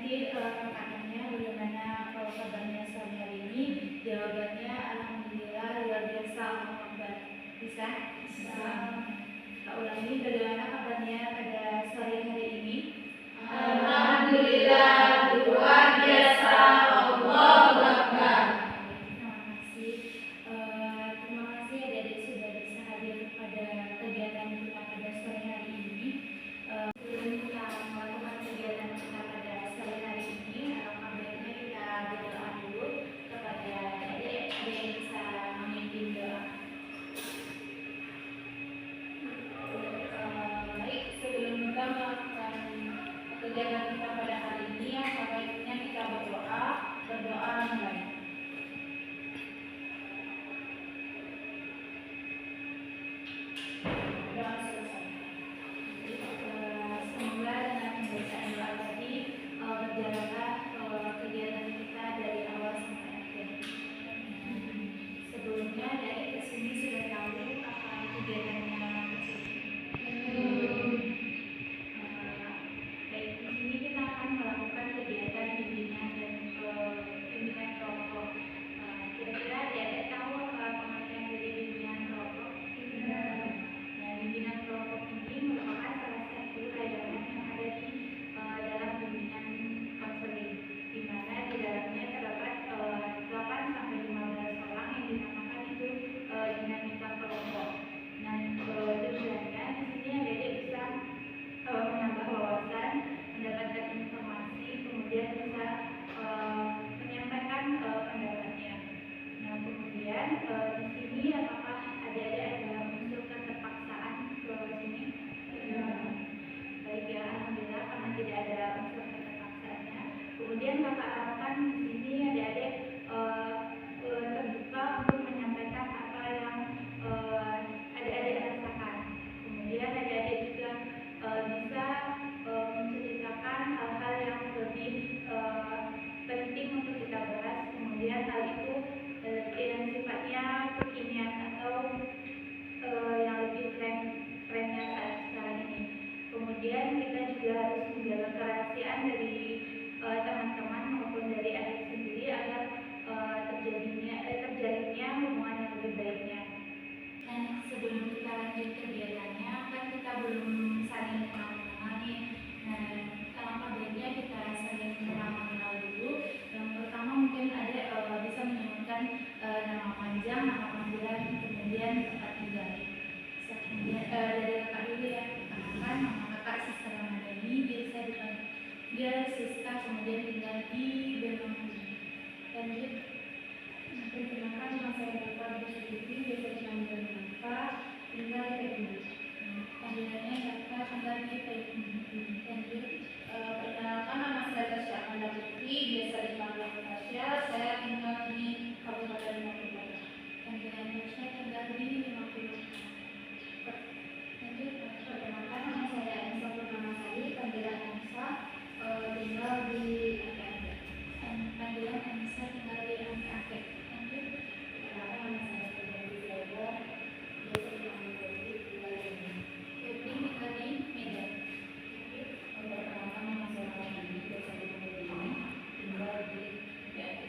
lagi pertanyaannya, bagaimana kabarnya sore hari ini? Jawabannya alhamdulillah luar biasa, Alhamdulillah. Bisa? Bisa. Kita ulangi, bagaimana kabarnya pada sore hari ini? Alhamdulillah luar biasa, Allahu Akbar. Terima kasih. Terima kasih adik-adik sudah bisa hadir pada kegiatan kita pada sore hari ini. Sebelum kita melakukan kegiatan kita pada sore hari ini, alangkah baiknya kita berdoa dulu kepada adik-adik. Ada yang bisa memimpin doa? Baik, sebelum kita melakukan kegiatan kita pada hari ini, alangkah baiknya kita berdoa mulai. Doa selesai. Semoga dengan pembacaan doa tadi berjalanlah kegiatan kita dari awal sampai akhir. Sebelumnya dari kesini sudah tahu apa kegiatannya. Baik, di sini kita akan melakukan kegiatan bimbingan dan bimbingan kelompok. Kira-kira adik-adik tahu apa pengertian dari bimbingan kelompok? Nah, bimbingan kelompok ini merupakan salah satu layanan yang ada di dalam bimbingan konseling, di mana di dalamnya terdapat 8 sampai 15 orang yang dinamakan itu dinamika kelompok. Nah, tujuannya di sini adik-adik bisa menambah wawasan, mendapatkan informasi, kemudian bisa menyampaikan pendapatnya. Nah, kemudian di sini apakah adik-adik ada unsur keterpaksaan ke sini? Ya. Baik ya, alhamdulillah karena tidak ada unsur keterpaksaannya. Kemudian kakak harapkan di sini adik-adik terbuka untuk menyampaikan apa yang adik-adik rasakan. Kemudian adik-adik juga bisa menceritakan hal-hal yang lebih penting untuk kita bahas. Kemudian hal itu yang sifatnya kekinian atau yang lebih trennya saat sekarang ini. Kemudian kita juga harus menjaga kerahasiaan dari teman-teman maupun dari adik sendiri agar terjalinnya hubungan yang lebih baiknya. Dan sebelum kita lanjut kegiatannya, kan kita belum saling mengenal nih. Nah, alangkah baiknya kita saling mengenal dulu. Yang pertama mungkin adik bisa menyebutkan nama panjang, nama panggilan, kemudian tempat tinggal. Kemudian dari kakak dulu ya, perkenalkan nama kakak Siska Ramadhani, biasa dipanggil Siska, kemudian tinggal di Bengkulu. Lanjut. Perkenalkan nama saya Bapak Busudiki, biasa dipanggil Bapak, tinggal di Bengkulu. Panggilannya kakak tinggal di Bengkulu. Lanjut. Perkenalkan nama saya Tasya Amanda Putri, biasa dipanggil Tasya, saya tinggal di Kabupaten Bengkulu. Panggilan Tasya tinggal di Bengkulu. Lanjut. Perkenalkan nama saya Anissa Purnamasari, panggilan Anissa, tinggal di Ake-Ake. Panggilan Anissa tinggal di Ake-Ake. Lanjut. Perkenalkan nama saya Febri Siregar, biasa dipanggil Febri, tinggal di Medan. Febri tinggal di Medan. Perkenalkan nama saya Rahmadi, biasa dipanggil Dini, tinggal di Ake-Ake.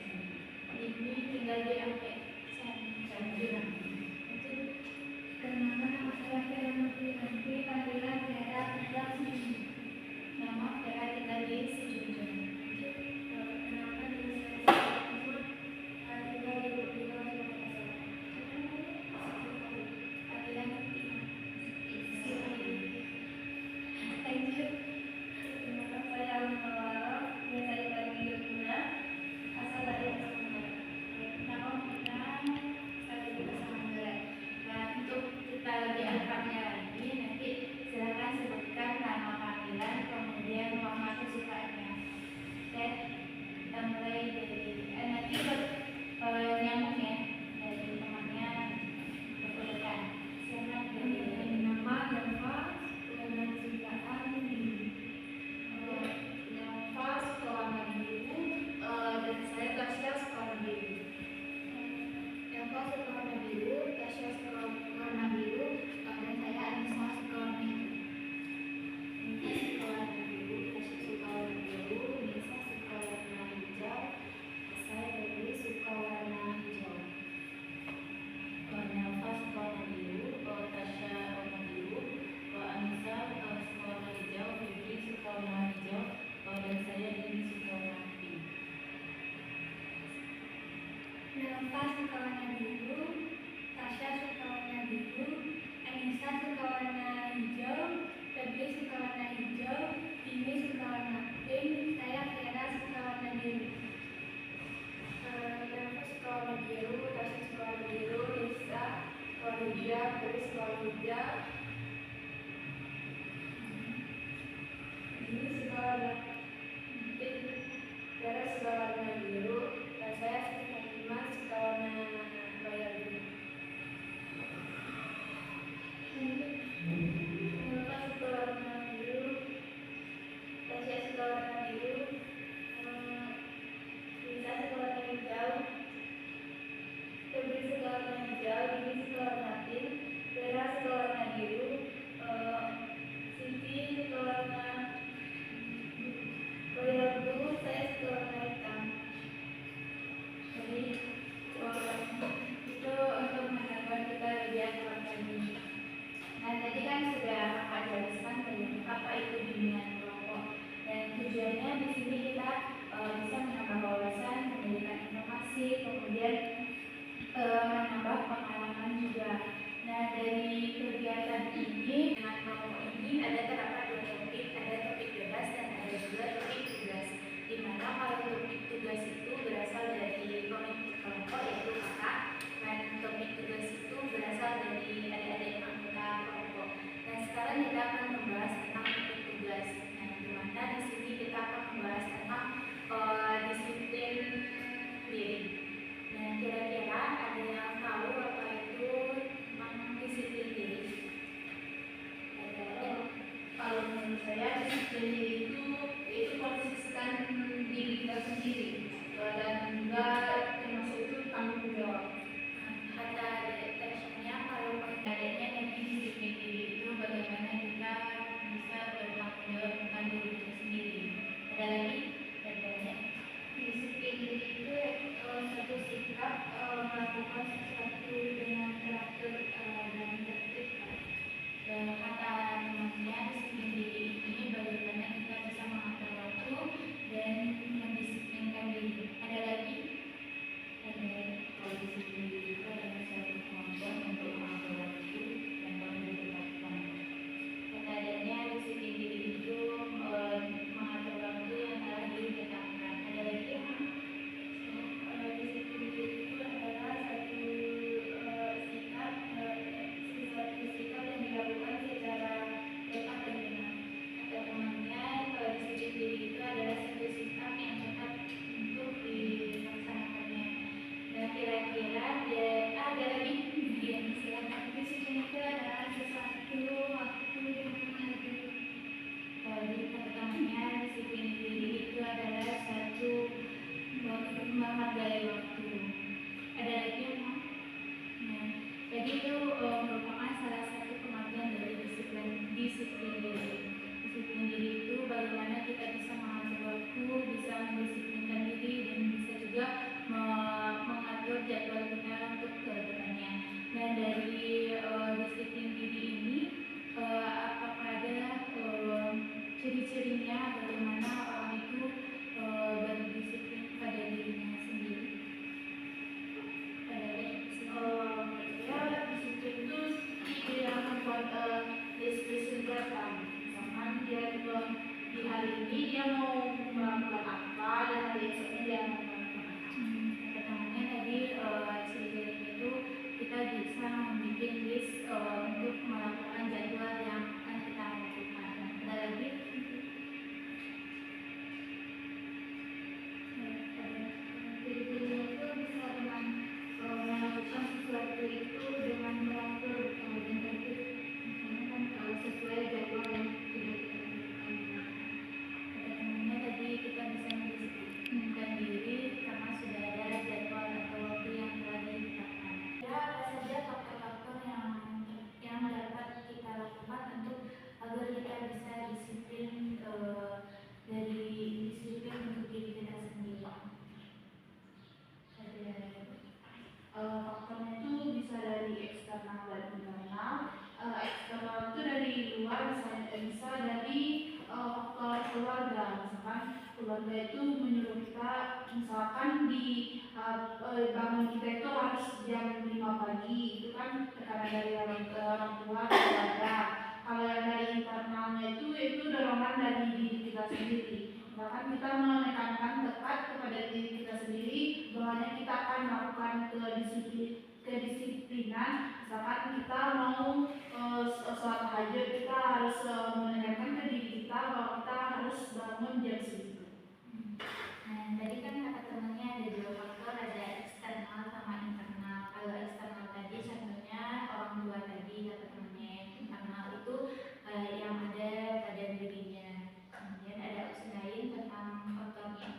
Nova suka warna biru, Tasya suka warna biru, Anissa suka warna hijau, Febri suka warna hijau, Dini suka warna pink, saya Vera suka warna biru. Nova suka warna biru, Tasya suka warna biru, Nisa warna hijau, Febri suka warna hijau, Dini suka warna pink, Vera suka warna biru, dan saya suka warna royal biru. Nova suka warna biru, Tasya suka warna biru, Nisa suka warna hijau, Febri suka warna hijau, Dini suka warna pink, Vera suka warna biru, Siti suka warna royal blue, saya suka warna hitam. Jadi itu untuk menambah kita lihat warna ini. Nah tadi kan sudah Kakak jelaskan tentang apa itu bimbingan kelompok, dan tujuannya di sini kita bisa menambah wawasan, memberikan informasi, kemudian menambah pengalaman juga. Nah dari kegiatan ini dengan kelompok ini ada terdapat dua topik, ada topik bebas dan ada juga topik tugas. Di mana kalau topik tugas itu berasal dari komite kelompok yaitu kakak, dan topik tugas itu berasal dari adik-adik anggota kelompok. Nah sekarang kita akan membahas tentang topik tugas. Nah di mana di sini kita akan membahas tentang disiplin diri. Nah kira-kira ada yang tahu apa itu tentang disiplin diri? Kalau menurut saya disiplin diri itu konsisten diri kita sendiri dan juga termasuk itu tanggung jawab. Kata deteksinya kalau Adanya tadi disiplin diri itu bagaimana kita bisa bertanggung jawab tentang diri kita sendiri. Ada lagi? Ada. disiplin diri itu satu sikap melakukan sesuatu dengan teratur dan tertib. Kata temannya disiplin diri ini bagaimana kita bisa mengatur waktu dan mendisiplinkan diri. Ada lagi? Ada. Kalau disiplin diri itu adalah suatu kemampuan untuk mengatur waktu dan mendisiplinkan. Kata adanya disiplin diri itu mengatur waktu yang telah ditetapkan. Ada lagi? Disiplin diri itu adalah suatu sikap yang dilakukan secara tepat dan benar. Kata temannya disiplin diri itu adalah satu sikap yang cepat untuk dilaksanakannya. Dan kira-kira ada lagi? Silakan. Disiplin itu adalah sesuatu waktu yang mengatur. Tadi pertamanya disiplin diri itu adalah satu menghargai waktu. Ada lagi yang nah, jadi itu merupakan salah satu kemajuan dari disiplin diri. Disiplin diri itu bagaimana kita bisa mengatur waktu, bisa mendisiplinkan diri, dan bisa juga mengatur jadwal kita untuk ke depannya. Nah dari disiplin diri ini apakah ada ciri-cirinya bagaimana orang itu berdisiplin pada dirinya sendiri? Ya, disiplin itu seperti yang membuat disiplin datang. Misalkan dia di hari ini dia mau melakukan apa, dan hari esoknya dia mau melakukan apa. Pertamanya tadi ciri-cirinya itu kita bisa membuat list untuk melakukan jadwal yang akan kita lakukan. Ada lagi? Dirinya itu bisa dengan melakukan sesuatu itu dengan teratur dan tertib, misalnya kan sesuai jadwal yang sudah kita tentukan. Kata temannya tadi kita bisa mendisiplinkan diri karena sudah ada jadwal atau waktu yang telah ditetapkan. Ya, apa saja faktor-faktor yang dapat kita lakukan untuk agar kita bisa disiplin dari disiplin untuk diri kita sendiri. Faktornya itu bisa dari eksternal dan internal. Eksternal itu dari luar, bisa dari faktor keluarga. Misalkan keluarga itu menyuruh kita kita misalkan di bangun kita itu harus jam 5 pagi, itu kan tekanan dari orang tua keluarga. Kalau yang dari internalnya itu dorongan dari diri kita sendiri. Bahkan kita menekankan tepat kepada diri kita sendiri bahwa kita akan melakukan kedisiplinan. Misalkan kita mau sholat tahajud, kita harus menekankan ke diri kita bahwa kita harus bangun jam segitu. Nah, tadi kan kata temannya ada dua faktor, ada eksternal sama internal. Kalau eksternal tadi contohnya orang tua tadi kata temannya, internal itu yang ada pada dirinya. Kemudian ada opsi lain tentang faktornya.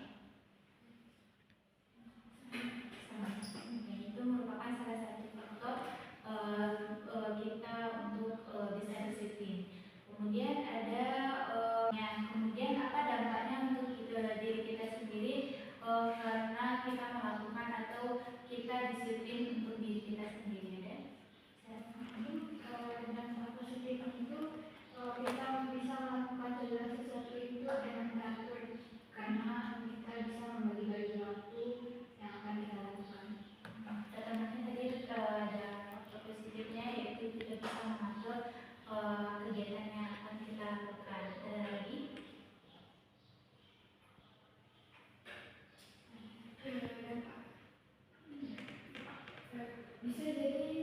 Yang itu merupakan salah satu faktor kita untuk bisa disiplin. Kemudian ada kemudian apa dampaknya untuk diri kita sendiri karena kita melakukan atau kita disiplin untuk diri kita sendiri, ada? Dampak positif itu kita bisa melakukan segala sesuatu itu dengan teratur, karena kita bisa membagi-bagi waktu yang akan kita lakukan. Teman-teman tadi ada faktor positifnya, yaitu kita bisa mengatur kegiatan yang akan kita lakukan. Ada lagi? Bisa jadi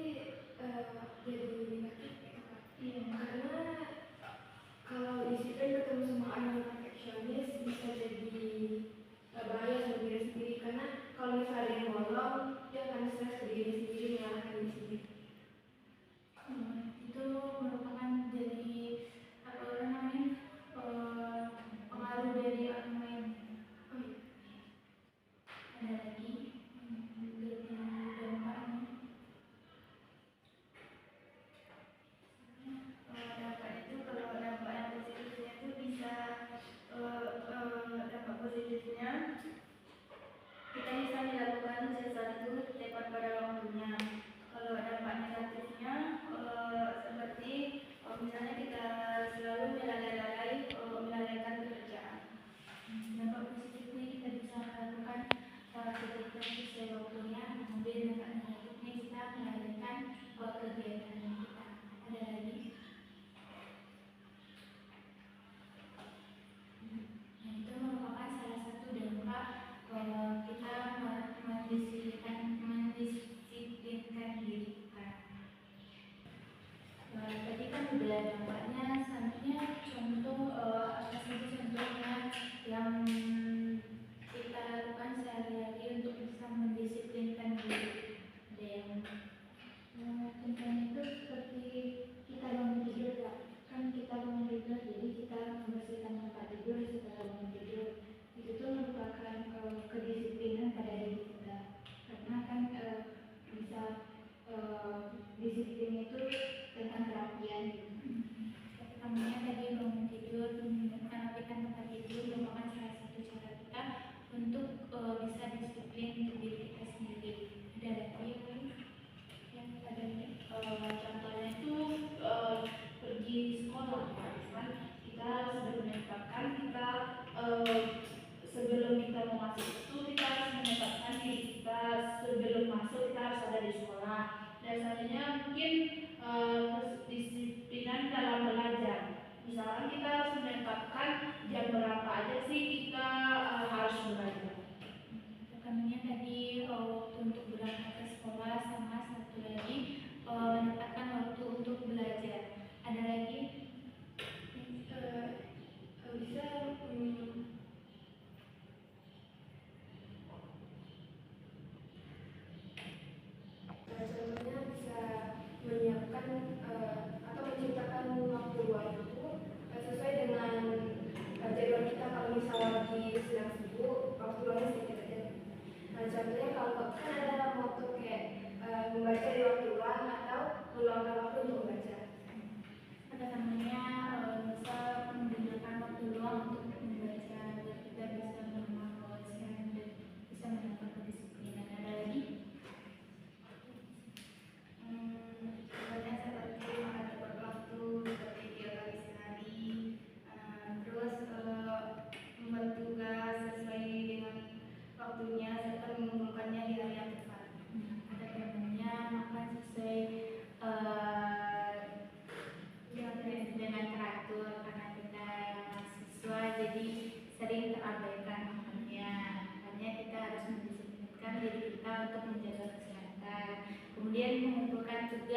negatif ya, karena kalau disiplin ketemu sama orang perfeksionis bisa jadi bahaya untuk diri sendiri, karena kalau misalnya dia bolong dia akan stres ke diri sendiri, menyalahkan diri sendiri. Itu merupakan dari apa namanya pengaruh dari orang lain. Ada lagi dampaknya. Dampak itu kalau dampak yang positifnya itu bisa dampak positifnya kita bisa dilakukan sesuatu tepat pada waktunya. Kalau dampak negatifnya seperti misalnya kita selalu melalaikan pekerjaan. Dampak positifnya kita bisa melakukan kegiatan sesuai waktunya, kemudian dampak negatifnya kita melalaikan kegiatan kita. Ada lagi? Nah, itu merupakan salah satu dampak kita mendisiplinkan diri kita. Tadi kan udah dampaknya, selanjutnya contoh apa saja contohnya yang kita lakukan sehari-hari untuk bisa mendisiplinkan diri. Ada yang Contohnya itu seperti kita bangun tidur ya, kan kita bangun tidur, jadi kita membersihkan tempat tidur setelah bangun tidur. Itu tuh merupakan kedisiplinan pada diri kita, karena kan bisa disiplin itu tentang kerapian. namanya tadi bangun tidur, merapikan tempat tidur merupakan salah satu cara kita untuk bisa disiplin untuk diri kita sendiri. Ada lagi yang ada Contohnya itu pergi sekolah, kan kita sudah menetapkan kita sebelum kita mau masuk itu kita harus menetapkan diri kita sebelum masuk kita harus ada di sekolah. Dan selanjutnya mungkin kedisiplinan dalam belajar. Misalkan kita harus menetapkan jam berapa aja sih kita harus belajar. rekannya tadi waktu untuk berangkat ke sekolah, sama satu lagi menetapkan waktu untuk belajar. Ada lagi? Bisa contohnya bisa menyiapkan atau menciptakan waktu luang itu sesuai dengan jadwal kita. Kalau misalnya lagi sedang sibuk, waktu luangnya sedikit aja. Nah, contohnya kalau kan ada waktu kayak membaca di waktu luang atau meluangkan waktu untuk membaca. Ada namanya bisa menggunakan waktu luang untuk membaca agar kita bisa menguasai dan bisa mendapat kedisiplinan. Ada lagi? Contohnya seperti makan tepat waktu, seperti 3 kali sehari, terus membuat tugas sesuai dengan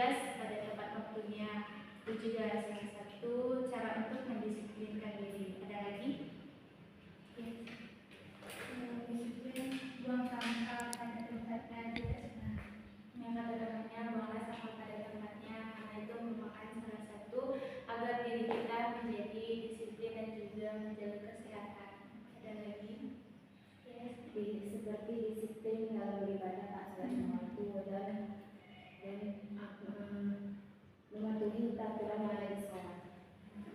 tugas pada tepat waktunya. Itu juga salah satu cara untuk mendisiplinkan diri. Ada lagi? Yes. Disiplin buang sampah pada tempatnya juga sudah. Yang kedepannya buanglah sampah pada tempatnya, karena itu merupakan salah satu agar diri kita menjadi disiplin dan juga menjaga kesehatan. Ada lagi? Yes, seperti disiplin dalam beribadah tak sesuai waktu dan mematuhi peraturan yang ada di sekolah.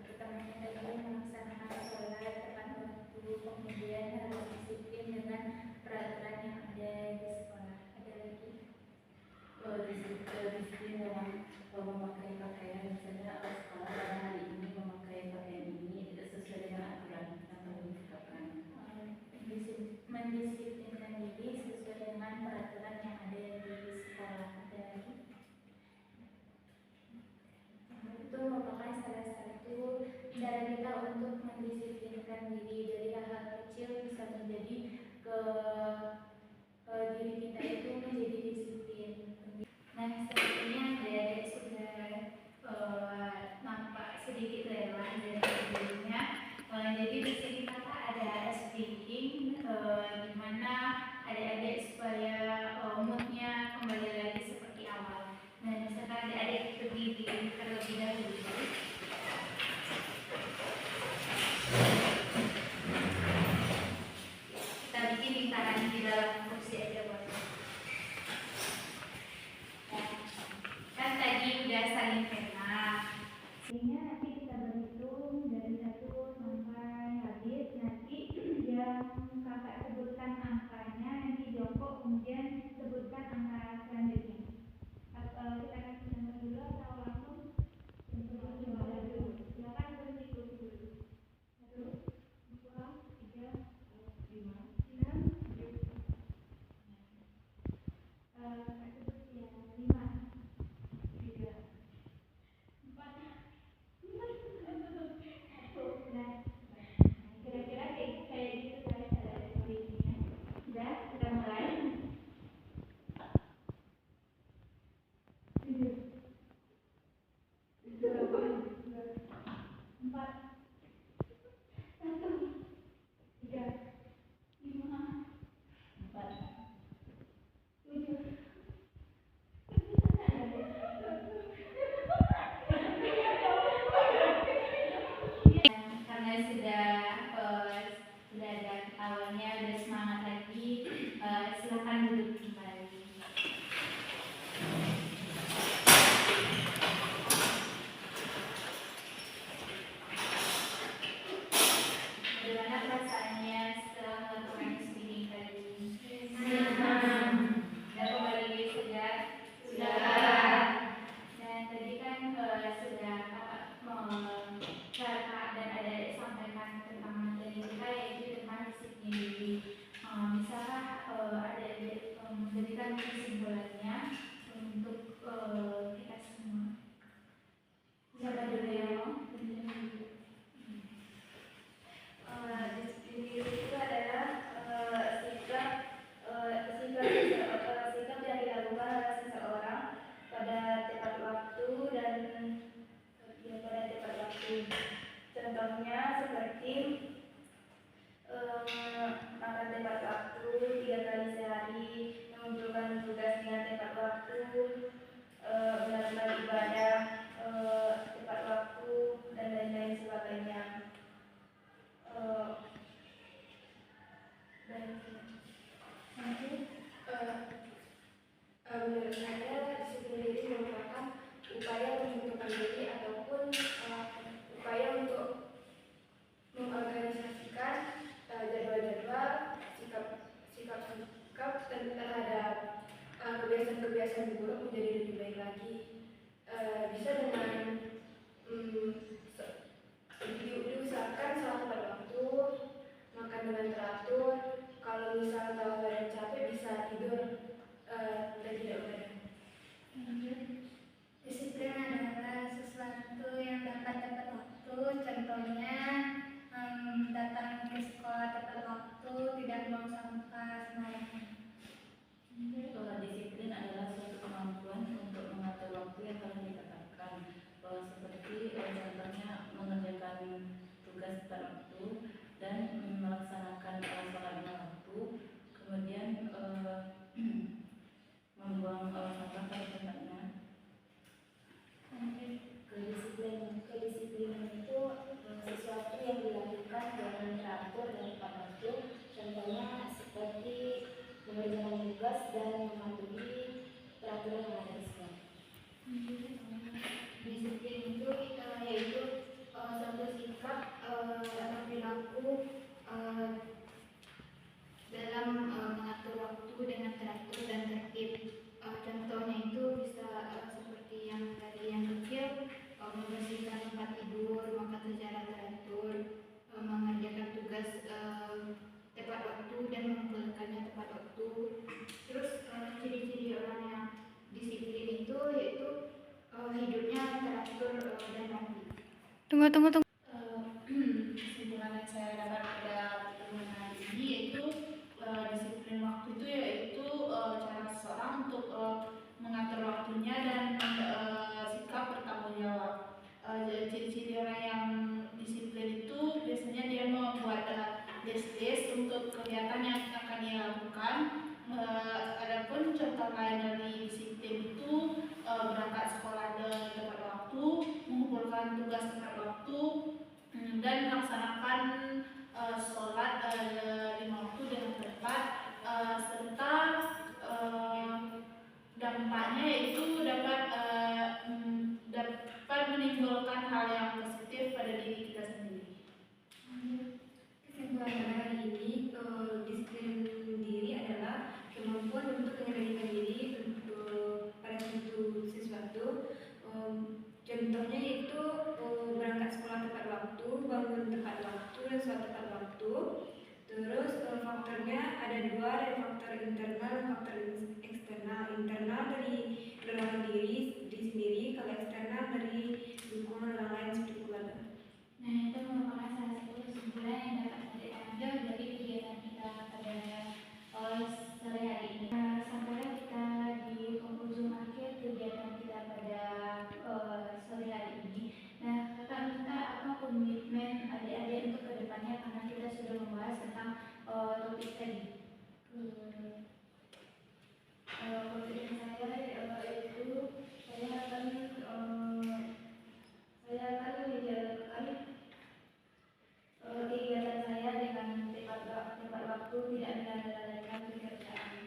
Pertamanya adalah melaksanakan sholat tepat waktu, kemudian harus disiplin dengan peraturan yang ada di sekolah. Ada lagi? Disiplin dalam memakai pakaian, misalnya sekolah pada hari ini memakai pakaian ini tidak sesuai dengan aturan yang telah ditetapkan. Mendisiplinkan diri sesuai dengan peraturan yang ada di sekolah. Ada lagi? Itu merupakan salah satu cara kita untuk mendisiplinkan diri dari hal-hal kecil bisa menjadi ke diri kita itu menjadi disiplin. Nah, sepertinya adik-adik sudah nampak sedikit lelah dari sebelumnya. Jadi di sini kakak ada speaking gimana adik-adik supaya moodnya kembali lagi seperti awal. Nah, sekarang adik-adik berdiri terlebih dahulu. Kita bikin lingkaran di dalam kursi aja boleh. Kan tadi udah saling kenal. Ini nanti kita berhitung dari 1 sampai habis. Nanti yang kakak sebutkan angkanya, nanti jongkok kemudian sebutkan angka selanjutnya. Kita kasih contoh dulu atau langsung? Contoh dulu. Silakan berhitung dulu. 1, 2, 3, 4, 5, 6, 7. Kakak sebut ya 5, 3, 4. Kira-kira kayak gitu kali cara ekspresinya. Sudah, kita mulai. 7, 8, 4, 1, 3, 5, 4, 7. Karena sudah ada awalnya, udah semangat lagi, silakan duduk kembali. Bagaimana perasaannya setelah melakukan speaking tadi? Sudah kembali segar? Sudah. Dan tadi kan sudah kakak dan adik sampaikan tentang materi kita, yaitu tentang disiplin diri. Bisakah adik-adik memberikan kesimpulannya untuk kita semua? Siapa dulu yang mau? Disiplin diri itu adalah sikap yang dilakukan oleh seseorang pada tepat waktu dan pada tepat waktu. Contohnya seperti makan tepat waktu 3 kali sehari, mengumpulkan tugas dengan tepat waktu, melakukan ibadah tepat waktu, dan lain-lain sebagainya. Menurut saya disiplin diri merupakan upaya membentukkan diri ataupun upaya untuk mengorganisasikan jadwal-jadwal, sikap terhadap kebiasaan-kebiasaan buruk menjadi lebih baik lagi. Bisa dengan diusahakan sholat pada waktu, makan dengan teratur. Kalau misal tahu badan capek bisa tidur dan tidak begadang. Disiplin adalah sesuatu yang dapat tepat waktu, contohnya datang ke sekolah tepat waktu, tidak buang sampah sembarangan. Kalau disiplin adalah suatu kemampuan untuk mengatur waktu yang Kesimpulan yang saya dapat pada pertemuan hari ini yaitu disiplin waktu itu yaitu cara seseorang untuk mengatur waktunya dan sikap bertanggung jawab. Ciri-ciri orang yang disiplin itu biasanya dia membuat list untuk kegiatan yang akan dia lakukan. Adapun contoh lain dari disiplin itu berangkat sekolah tepat waktu, mengumpulkan tugas tepat waktu, dan melaksanakan sholat 5 waktu dengan tepat, serta dampaknya yaitu dapat menimbulkan hal yang positif pada diri kita sendiri. Kesimpulan pada hari ini, disiplin diri adalah kemampuan untuk mengendalikan diri pada sesuatu. Contohnya itu berangkat sekolah tepat waktu, bangun tepat waktu, dan sholat tepat waktu. Terus faktornya ada dua, ada faktor internal dan faktor eksternal. Internal dari dorongan diri sendiri, kalau eksternal dari dukungan orang lain seperti keluarga. Nah, itu merupakan salah satu kesimpulan yang dapat kita ambil dari kegiatan kita pada sore hari ini. Sampailah kita di penghujung akhir kegiatan kita pada sore hari ini. Nah, kakak minta apa komitmen adik-adik untuk kedepannya karena kita sudah membahas tentang topik tadi. Komitmen saya yaitu saya akan menjalankan kegiatan saya dengan tepat waktu, tidak melalaikan pekerjaan.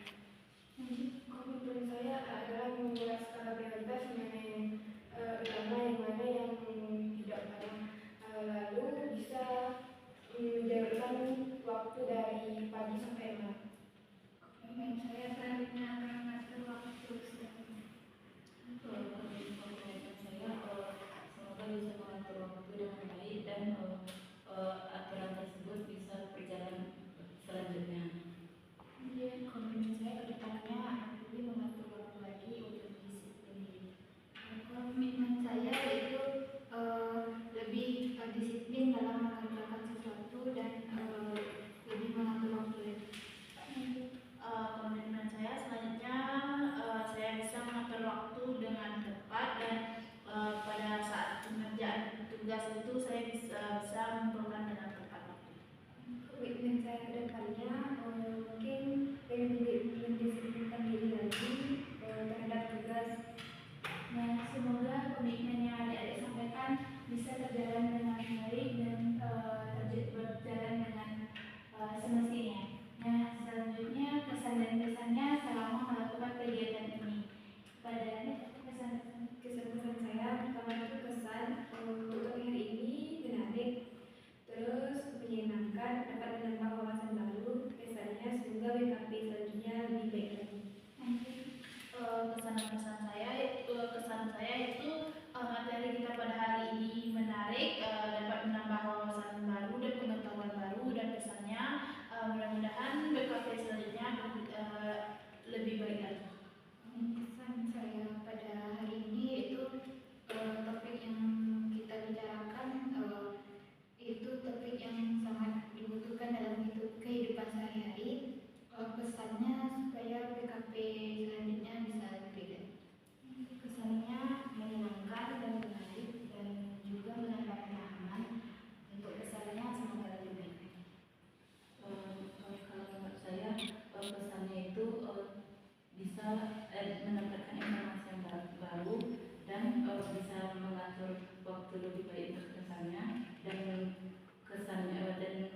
Komitmen saya adalah membuat skala prioritas mengenai utama yang mana yang tidak pernah lalu bisa menjalankan waktu dari pagi sampai malam. Komitmen saya selanjutnya akan mengatur waktu selanjutnya. Komitmen saya semoga bisa mengatur waktu dengan baik dan aturan tersebut bisa berjalan selanjutnya. Komitmen saya ke depannya lebih mengatur waktu lagi untuk disiplin diri. Komitmen saya yaitu lebih disiplin dalam mengerjakan sesuatu dan lebih mengatur waktu lagi. Komitmen saya selanjutnya saya bisa mengatur waktu dengan tepat dan pada saat pengerjaan tugas itu saya bisa mengumpulkan dengan tepat waktu. Komitmen saya ke depannya mungkin mendisiplinkan diri lagi terhadap tugas. Nah, semoga komitmen yang adik-adik sampaikan bisa terjalan dengan baik dan berjalan dengan semestinya. Nah, selanjutnya kesan dan pesannya selama melakukan kegiatan ini. Kepada Kesan-kesan saya pertama itu kesan untuk topik hari ini menarik, terus menyenangkan, dapat menambah wawasan baru. Kesannya semoga WKP selanjutnya lebih baik lagi. Kesan saya itu materi kita pada hari ini menarik, dapat menambah wawasan baru dan pengetahuan baru, dan kesannya mudah-mudahan BKP selanjutnya lebih baik lagi. Kesan saya pada hari ini itu topik yang kita bicarakan itu topik yang sangat dibutuhkan dalam kehidupan sehari-hari. Pesannya supaya BKP selanjutnya bisa lebih baik. Kesannya menyenangkan dan menarik dan juga menambah pemahaman. Untuk kesannya semoga lebih baik. kalau menurut saya pesannya itu bisa mendapatkan informasi yang baru dan bisa mengatur waktu lebih baik untuk kesannya dan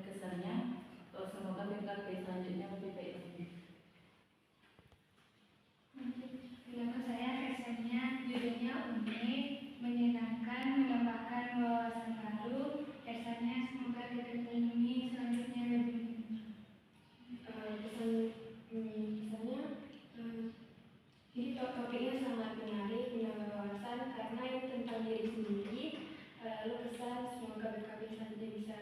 kesannya semoga BKP selanjutnya lebih baik lagi. Kalau saya kesannya judulnya unik, menyenangkan, menambahkan wawasan baru. Kesannya semoga BKP selanjutnya lebih Kesannya ini topiknya sangat menarik, menambah wawasan karena ini tentang diri sendiri. Lalu kesan semoga BKP selanjutnya bisa